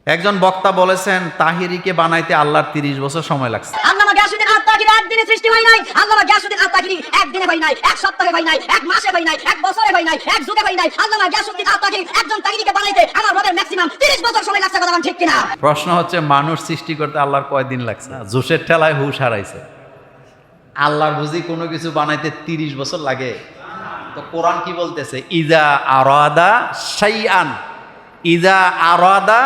একজন বক্তা বলেছেন তাহিরিকে বানাইতে আল্লাহর 30 বছর সময় লাগছে। আল্লামা গিয়াসউদ্দিন আত-তাহিরি একদিনে সৃষ্টি হয় নাই। আল্লামা গিয়াসউদ্দিন আত-তাহিরি একদিনে হয় নাই, এক সপ্তাহে হয় নাই, এক মাসে হয় নাই, এক বছরে হয় নাই, এক যুগে হয় নাই। আল্লামা গিয়াসউদ্দিন আত-তাহিরি একজন তাহিরিকে বানাইতে আমার রবের ম্যাক্সিমাম 30 বছর সময় লাগছে। কথা ঠিক কিনা? প্রশ্ন হচ্ছে মানুষ সৃষ্টি করতে আল্লাহর কয়দিন লাগছে? জোশের ঠেলায় হুশ হারাইছে। আল্লাহর বুঝি কোনো কিছু বানাইতে 30 বছর লাগে? তো কোরআন কি বলতেছে? ইজা আরাদা শাইআন, ইজা আরাদা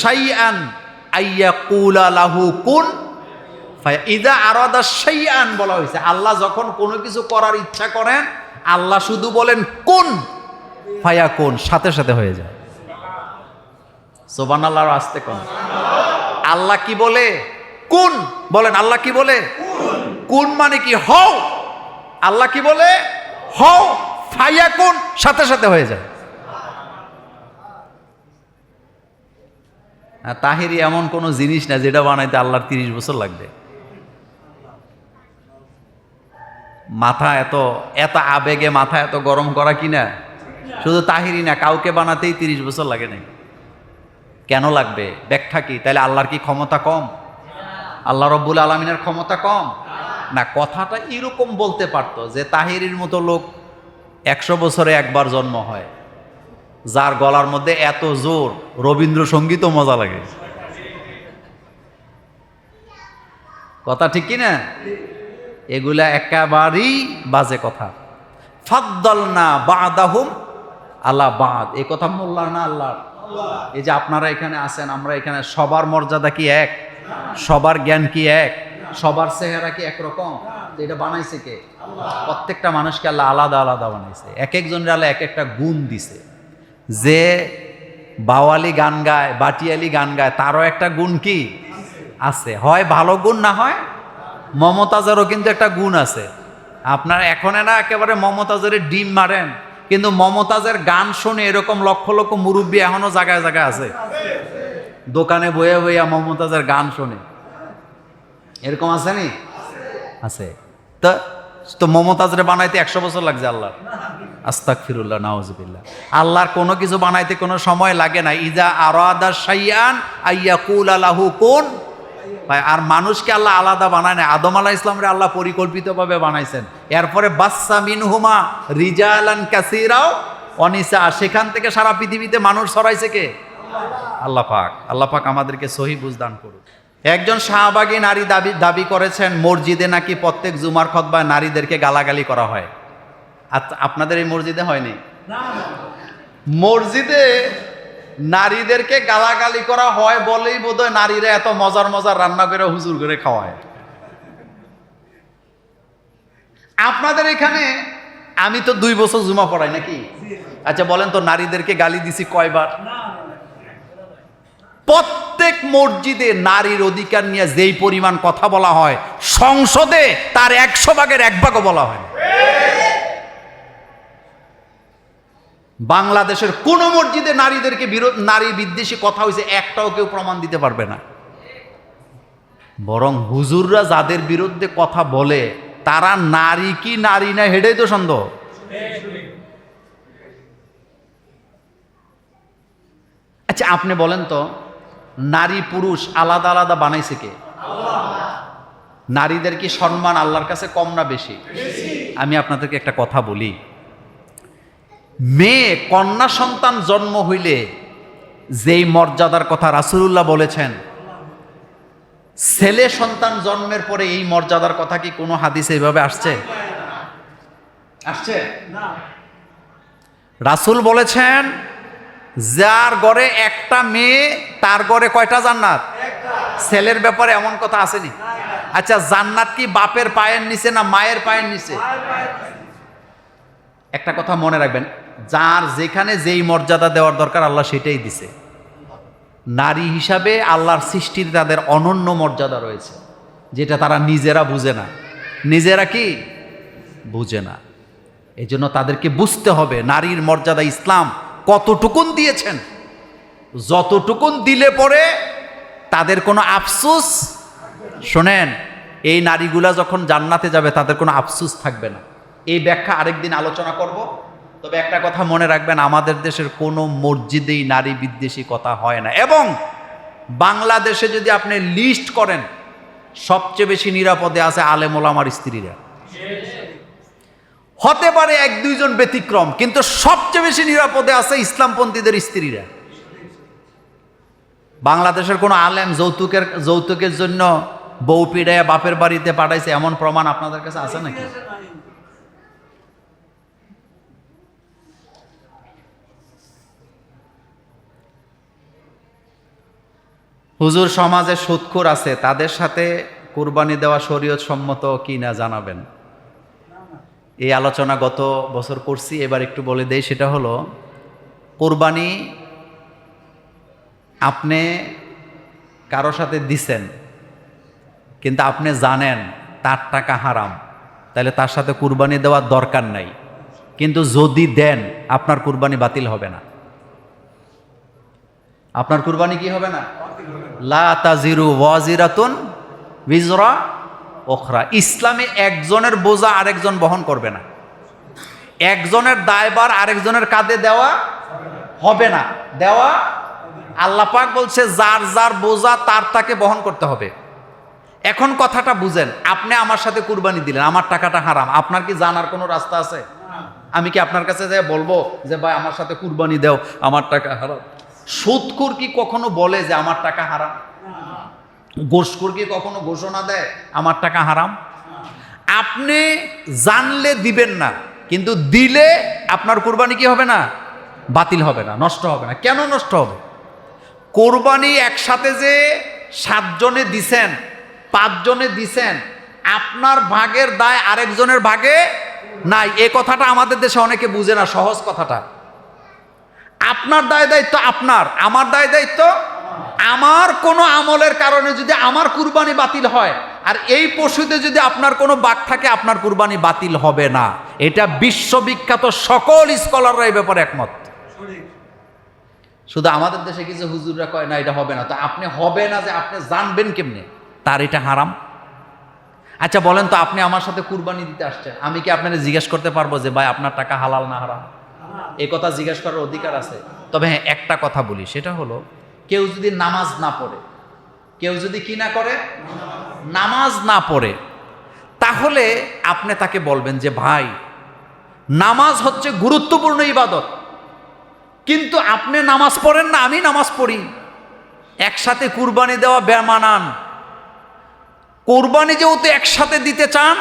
শাইআন আইয়াকুলা লাহু কুন ফায়া। ইজা আরাদা শাইআন বলা হয়েছে, আল্লাহ যখন কোনো কিছু করার ইচ্ছা করেন আল্লাহ শুধু বলেন কুন ফায়াকুন, সাথে সাথে হয়ে যায়। সুবহানাল্লাহর আস্তে কোন আল্লাহ কি বলে? কুন বলেন। আল্লাহ কি বলে? কুন মানে কি? হও। আল্লাহ কি বলে? হও। ফায়াকুন, সাথে সাথে হয়ে যায়। তাহিরি এমন কোন জিনিস না যেটা বানাইতে আল্লাহর 30 বছর লাগবে। মাথা এত এত আবেগে মাথা এত গরম করা কিনা? শুধু তাহিরি না, কাউকে বানাতেই 30 বছর লাগে নাই। কেন লাগবে? ব্যাখ্যা কি? তাহলে আল্লাহর কি ক্ষমতা কম? আল্লাহ রব্বুল আলামিনের ক্ষমতা কম? না, কথাটা এরকম বলতে পারতো যে তাহিরির মতো লোক 100 বছরে একবার জন্ম হয়, যার গলার মধ্যে এত জোর রবীন্দ্রসঙ্গীতও মজা লাগে। কথা ঠিক কিনা? এগুলা একেবারেই বাজে কথা। ফাদ্দালনা বাদাহুম আলা বাদ, এই কথা মোল্লার না আল্লাহর। এই যে আপনারা এখানে আছেন, আমরা এখানে, সবার মর্যাদা কি এক? সবার জ্ঞান কি এক? সবার চেহারা কি একরকম? এটা বানাইছে কে? প্রত্যেকটা মানুষকে আল্লাহ আলাদা আলাদা বানাইছে। এক একজনের আল্লাহ এক একটা গুণ দিছে। যে বাওয়ালি গান গায়, বাটিয়ালি গান গায়, তারও একটা গুণ কি আছে? হয় ভালো গুণ, না হয় মমতাজেরও কিন্তু একটা গুণ আছে। আপনার এখনে না একেবারে মমতাজের ডিম মারেন, কিন্তু মমতাজের গান শুনে এরকম লক্ষ লক্ষ মুরব্বী এখনো জায়গায় জায়গায় আছে, দোকানে বইয়া বইয়া মমতাজের গান শুনে। এরকম আছে নি? আছে। তো মমতাজরে বানাইতে 100 বছর লাগছে আল্লাহ? আস্তাগফিরুল্লাহ, নাউজুবিল্লাহ। আল্লাহর কোনো কিছু বানাইতে কোনো সময় লাগে না। ইজা আরাদা শাইআন আইয়াকুলা লাহু কুন। আর মানুষকে আল্লাহ আলাদা বানায় না। আদম আলাইহিস সালামরে আল্লাহ পরিকল্পিতভাবে বানাইছেন। এরপরে বাসসা মিনহুমা রিজালান কাসীরাও ওয়া নিসা, সেখান থেকে সারা পৃথিবীতে মানুষ ছড়াইছে কে? আল্লাহ পাক। আল্লাহ পাক আমাদেরকে সহি বুঝ দান করুন। একজন শাহবাগী নারী দাবি করেছেন মসজিদে নাকি প্রত্যেক জুমার খুতবায় নারীদেরকে গালাগালি করা হয়। আপনাদের এই মসজিদে হয়নি? মসজিদে নারীদেরকে গালাগালি করা হয় বলেই বোধহয় নারীরা এত মজার মজার রান্না করে হুজুর করে খাওয়ায়। আপনাদের এখানে আমি তো 2 বছর জুমা পড়াই নাকি? আচ্ছা বলেন তো, নারীদেরকে গালি দিছি কয়বার? প্রত্যেক মসজিদে নারীর অধিকার নিয়ে যেই পরিমাণ কথা বলা হয়, সংসদে তার 100 ভাগের 1 ভাগও বলা হয়। বাংলাদেশের কোন মসজিদে নারীদেরকে নারী বিদ্বেষী কথা হয়েছে একটাও কেউ প্রমাণ দিতে পারবে না। বরং হুজুররা যাদের বিরুদ্ধে কথা বলে তারা নারী কি নারী না, হেডেই তো সন্দেহ। আচ্ছা আপনি বলেন তো, নারী পুরুষ আলাদা আলাদা বানাইছে কে? নারীদের কি সম্মান আল্লাহর কাছে কম না বেশি? আমি আপনাদেরকে একটা কথা বলি, মেয়ে কন্যা সন্তান জন্ম হইলে যেই মর্যাদার কথা রাসূলুল্লাহ বলেছেন, ছেলে সন্তান জন্মের পরে এই মর্যাদার কথা কি কোনো হাদিসে এইভাবে আসছে? আসছে না। রাসূল বলেছেন যার ঘরে একটা মেয়ে তার ঘরে কয়টা জান্নাত? ছেলের ব্যাপারে এমন কথা আসেনি? আচ্ছা জান্নাত কি বাপের পায়ের নিচে না মায়ের পায়ের নিচে? একটা কথা মনে রাখবেন, যার যেখানে যেই মর্যাদা দেওয়ার দরকার আল্লাহ সেটাই দিছে। নারী হিসাবে আল্লাহর সৃষ্টির তাদের অনন্য মর্যাদা রয়েছে, যেটা তারা নিজেরা বুঝে না। নিজেরা কি বুঝে না, এই জন্য তাদেরকে বুঝতে হবে নারীর মর্যাদা ইসলাম কতটুকুন দিয়েছেন। যতটুকুন দিলে পরে তাদের কোনো আফসোস, শোনেন, এই নারীগুলা যখন জান্নাতে যাবে তাদের কোনো আফসোস থাকবে না। এই ব্যাখ্যা আরেকদিন আলোচনা করব। তবে একটা কথা মনে রাখবেন, আমাদের দেশের কোনো মসজিদেই নারী বিদ্বেষী কথা হয় না। এবং বাংলাদেশে যদি আপনি লিস্ট করেন, সবচেয়ে বেশি নিরাপদে আছে আলেম ওলামার স্ত্রীরা। হতে পারে এক দুইজন ব্যতিক্রম, কিন্তু সবচেয়ে বেশি নিরাপদে আছে ইসলামপন্থীদের স্ত্রীরা। বাংলাদেশের কোনো আলেম যৌতুকের জন্য বউ পিড়ায় বাপের বাড়িতে পাঠাইছে এমন প্রমাণ আপনাদের কাছে আছে নাকি? হুজুর, সমাজে সুদখোর আছে, তাদের সাথে কুরবানি দেওয়া শরীয়ত সম্মত কি না জানাবেন। এই আলোচনা গত বছর করছি, এবার একটু বলে দেই। সেটা হলো, কুরবানি আপনি কারো সাথে দিছেন, কিন্তু আপনি জানেন তার টাকা হারাম, তাহলে তার সাথে কুরবানি দেওয়ার দরকার নাই। কিন্তু যদি দেন, আপনার কুরবানি বাতিল হবে না। আপনার কুরবানি কি হবে না? লা তাজিরু ওয়াজিরাতুন বিজরা উখরা। ইসলামে একজনের বোঝা আরেকজন বহন করবে না, একজনের দায়ভার আরেকজনের কাঁধে দেওয়া হবে না। দেওয়া, আল্লাহ পাক বলছে যার যার বোঝা তার তাকে বহন করতে হবে। এখন কথাটা বুঝেন, আপনি আমার সাথে কুরবানি দিলেন, আমার টাকাটা হারাম, আপনার কি জানার কোনো রাস্তা আছে? আমি কি আপনার কাছে যে বলবো যে ভাই আমার সাথে কুরবানি দাও, আমার টাকা হারাম? সুদখোর কি কখনো বলে যে আমার টাকা হারাম? ঘুষখোর কি কখনো ঘোষণা দেয় আমার টাকা হারাম? আপনি জানলে দিবেন না, কিন্তু দিলে আপনার কুরবানি কি হবে না? বাতিল হবে না, নষ্ট হবে না। কেন নষ্ট হবে? কোরবানি একসাথে যে 7 জনে দিছেন, 5 জনে দিছেন, আপনার ভাগের দায় আরেকজনের ভাগে নাই। এই কথাটা আমাদের দেশে অনেকে বুঝে না, সহজ কথাটা। আপনার দায় দায়িত্ব আপনার, আমার দায় দায়িত্ব আমার। কোনো আমলের কারণে যদি আমার কুরবানি বাতিল হয়, আর এই পশুতে যদি আপনার কোনো বাক থাকে, আপনার কুরবানি বাতিল হবে না। এটা বিশ্ববিখ্যাত, সকল স্কলাররা এই ব্যাপারে একমত। শুধু আমাদের দেশে কিছু হুজুররা কয় না এটা হবে না। তো আপনি হবে না যে আপনি জানবেন কেমনে তার এটা হারাম? আচ্ছা বলেন তো, আপনি আমার সাথে কুরবানি দিতে আসছেন, আমি কি আপনাকে জিজ্ঞেস করতে পারবো যে ভাই আপনার টাকা হালাল না হারাম? এই কথা জিজ্ঞেস করার অধিকার আছে। তবে হ্যাঁ, একটা কথা বলি, সেটা হলো, কেউ যদি নামাজ না পড়ে, কেউ যদি কি না করে, নামাজ না পড়ে, তাহলে আপনি তাকে বলবেন যে ভাই, নামাজ হচ্ছে গুরুত্বপূর্ণ ইবাদত, কিন্তু আপনি নামাজ পড়েন না, আমি নামাজ পড়ি, একসাথে কুরবানি দেওয়া বেমানান। কোরবানি যেহেতু একসাথে দিতে চান,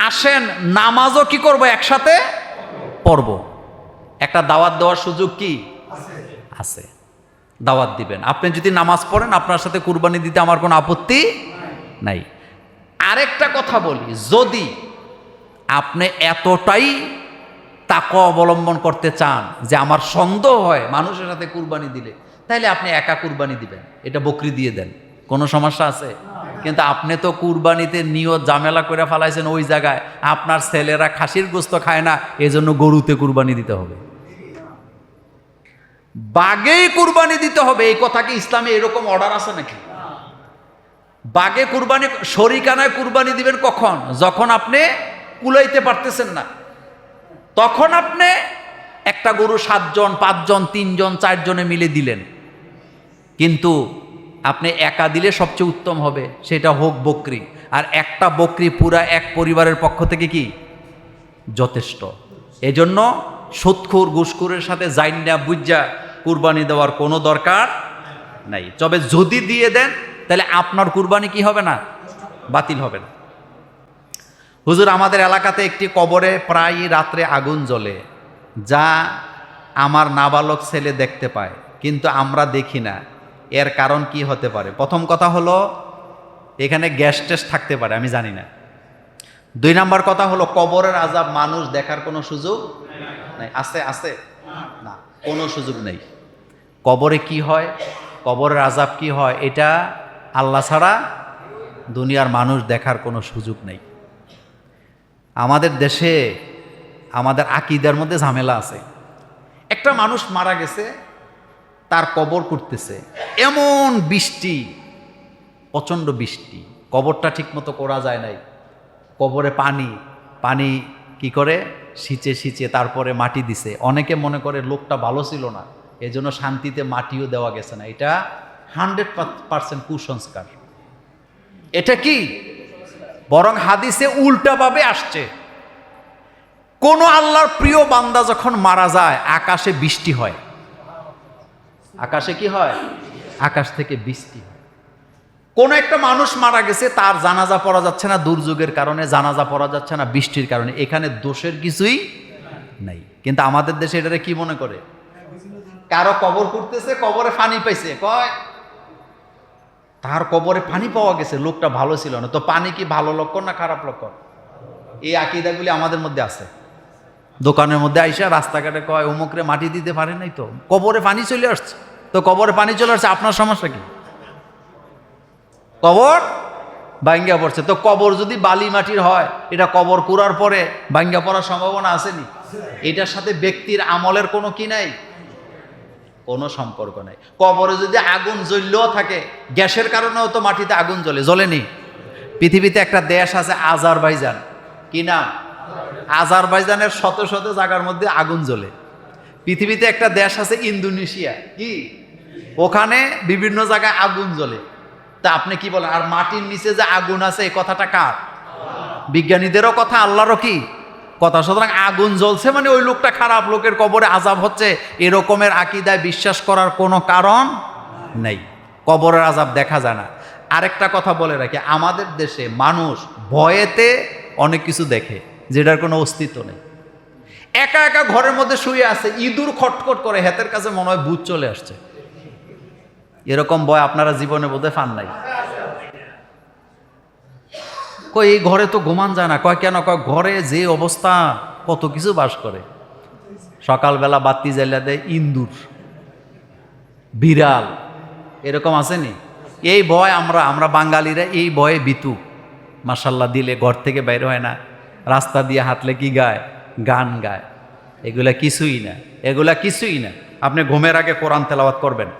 আসেন নামাজও কি করব, একসাথে পড়ব। একটা দাওয়াত দেওয়ার সুযোগ কি আছে? দাওয়াত দিবেন। আপনি যদি নামাজ পড়েন, আপনার সাথে কুরবানি দিতে আমার কোনো আপত্তি নাই। আরেকটা কথা বলি, যদি আপনি এতটাই তাকওয়া অবলম্বন করতে চান যে আমার সন্দেহ হয় মানুষের সাথে কুরবানি দিলে, তাহলে আপনি একা কুরবানি দিবেন, এটা বকরি দিয়ে দেন, কোনো সমস্যা আছে? কিন্তু আপনি তো কুরবানিতে নিয়ত ঝামেলা করে ফেলাইছেন ওই জায়গায়, আপনার ছেলেরা খাসির গোস্ত খায় না, এজন্য গরুতে কুরবানি দিতে হবে, বাঘেই কুরবানি দিতে হবে। এই কথা কি ইসলামে এরকম অর্ডার আছে নাকি? বাঘে কুরবানি, শরিকানায় কুরবানি দিবেন কখন? যখন আপনি কুলাইতে পারতেছেন না, তখন আপনি একটা গরু 7 জন, 5 জন, 3 জন, 4 জনে মিলে দিলেন। কিন্তু আপনি একা দিলে সবচেয়ে উত্তম হবে, সেটা হোক বকরি। আর একটা বকরি পুরা এক পরিবারের পক্ষ থেকে কি যথেষ্ট। এজন্য সুদখোর ঘুষখোরের সাথে জাইন্না বুজ্জা কুরবানি দেওয়ার কোনো দরকার নাই। তবে যদি দিয়ে দেন, তাহলে আপনার কুরবানি কি হবে না? বাতিল হবে না। হুজুর, আমাদের এলাকাতে একটি কবরে প্রায় রাত্রে আগুন জ্বলে, যা আমার নাবালক ছেলে দেখতে পায়, কিন্তু আমরা দেখি না। এর কারণ কি হতে পারে? প্রথম কথা হলো, এখানে গ্যাস টেস থাকতে পারে, আমি জানি না। 2 নম্বর কথা হলো, কবরের আযাব মানুষ দেখার কোনো সুযোগ নাই। আছে? আছে না, কোনো সুযোগ নেই। কবরে কি হয়, কবরের আযাব কি হয়, এটা আল্লাহ ছাড়া দুনিয়ার মানুষ দেখার কোনো সুযোগ নেই। আমাদের দেশে আমাদের আকীদার মধ্যে ঝামেলা আছে। একটা মানুষ মারা গেছে, তার কবর করতেছে, এমন বৃষ্টি, প্রচণ্ড বৃষ্টি, কবরটা ঠিক মতো করা যায় নাই, কবরে পানি কি করে সিঁচে সিঁচে তারপরে মাটি দিছে। অনেকে মনে করে লোকটা ভালো ছিল না, এজন্য শান্তিতে মাটিও দেওয়া গেছে না। এটা 100% কুসংস্কার। এটা কি? বরং হাদিসে উল্টাভাবে আসছে, কোন আল্লাহর প্রিয় বান্দা যখন মারা যায় আকাশে বৃষ্টি হয়। আকাশে কি হয়? আকাশ থেকে বৃষ্টি হয়। কোন একটা মানুষ মারা গেছে, তার জানাজা পড়া যাচ্ছে না দুর্যোগের কারণে, জানাজা পড়া যাচ্ছে না বৃষ্টির কারণে, এখানে দোষের কিছুই নাই। কিন্তু আমাদের দেশে এটারে কি মনে করে? কারো কবর করতেছে, কবরে পানি পাইছে, কয় তার কবরে পানি পাওয়া গেছে, লোকটা ভালো ছিল না। তো পানি কি ভালো লক্ষণ না খারাপ লক্ষণ? এই আকীদাগুলি আমাদের মধ্যে আছে। দোকানের মধ্যে আইসা রাস্তাঘাটে কয় অমুকরে মাটি দিতে পারে নাই, তো কবরে পানি চলে আসছে। তো কবরে পানি চলে আসছে, আপনার সমস্যা কি? কবর ভাঙ্গা পড়ছে। তো কবর যদি বালি মাটির হয়, এটা কবর কুড়ার পরে ভাঙ্গা পড়ার সম্ভাবনা আসেনি? এটার সাথে ব্যক্তির আমলের কোনো কি নাই, কোনো সম্পর্ক নাই। কবরে যদি আগুন জ্বললেও থাকে, গ্যাসের কারণেও তো মাটিতে আগুন জ্বলে, জ্বলেনি? পৃথিবীতে একটা দেশ আছে আজারবাইজান, কি নাম? আজারবাইজানের শত শত জায়গার মধ্যে আগুন জ্বলে। পৃথিবীতে একটা দেশ আছে ইন্দোনেশিয়া, কি ওখানে বিভিন্ন জায়গায় আগুন জ্বলে। তা আপনি কি বলেন? আর মাটির নিচে যে আগুন আছে, এই কথাটা কার? বিজ্ঞানীদেরও কথা, আল্লাহরও কি কথা। সুতরাং আগুন জ্বলছে মানে ওই লোকটা খারাপ, লোকের কবরে আযাব হচ্ছে, এরকমের আকীদায় বিশ্বাস করার কোনো কারণ নেই। কবরের আযাব দেখা যায় না। আরেকটা কথা বলে রাখি, আমাদের দেশে মানুষ ভয়েতে অনেক কিছু দেখে যেটার কোনো অস্তিত্ব নেই। একা একা ঘরের মধ্যে শুয়ে আছে, ইঁদুর খটখট করে, হাতের কাছে মনে হয় ভূত চলে আসছে। এরকম ভয় আপনারা জীবনে বোধহয় পান নাই। কই এই ঘরে তো ঘুমান যায় না। কয় কেন? কয় ঘরে যে অবস্থা, কত কিছু বাস করে। সকালবেলা বাতি জ্বালা দেয় ইন্দুর, বিড়াল, এরকম আসেনি? এই ভয় আমরা বাঙালিরা এই ভয়ে ভীতু। মাশাল্লাহ দিলে ঘর থেকে বাইর হয় না, রাস্তা দিয়ে হাঁটলে কি গায়? গান গায়। এগুলা কিছুই না, এগুলা কিছুই না। আপনি ঘুমের আগে কোরআন তেলাওয়াত করবেন।